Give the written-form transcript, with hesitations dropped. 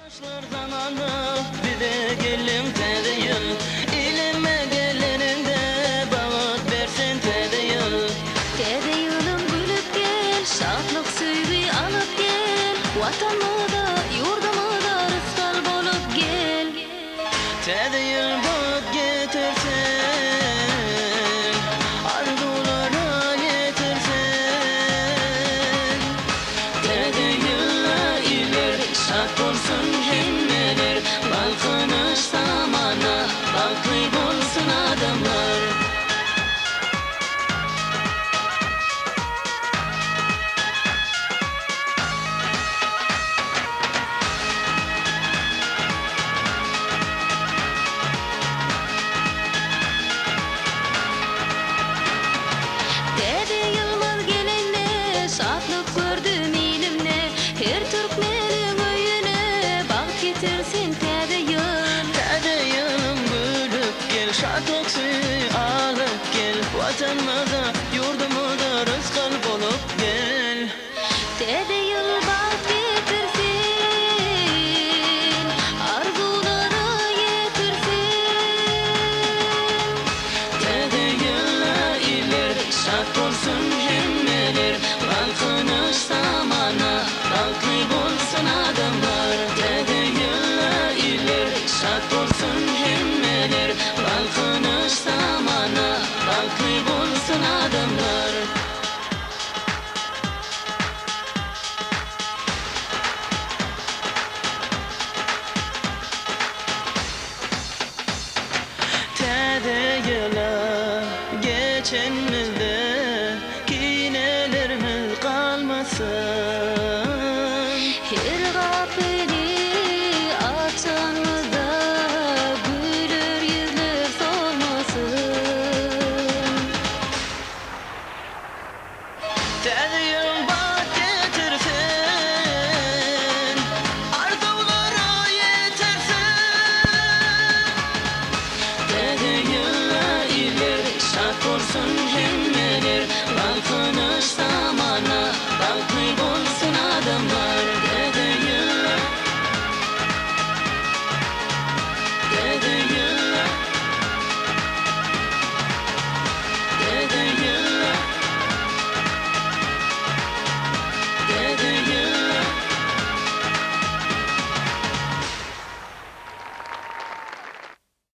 Başlar zamanı bir de gelin tedeyin İlime geleninde bağıt versin tedeyin Tedeyin'im gülüp gel, şadlık süyü alıp gel Vatanımı da yurdumu da rızkal bolup gel Tedeyin bağıt getirsin arzulara yetirsin Tedeyin'le iler şad olsun himmeler Balkınış zamana baklı bulsun adamlar Tedeyin'imiz gelinne, şadlık gördüm ilimne Her Türkmenin öyüne bağ getirsin Tedeyin Tedeyin'im gülüp gel şadlık suyu alıp gel Vatanımıza yurdumuza rızkal bulup gel Tedeyin bağ getirsin, arzuları yetirsin Tedeyin'le iler şad olsun himmeler Balkınış zamana baklı bulsun adamlar Tedeyin'le iler şad olsun himmeler Balkınış zamana baklı bulsun adamlar Tedeyin'le geçen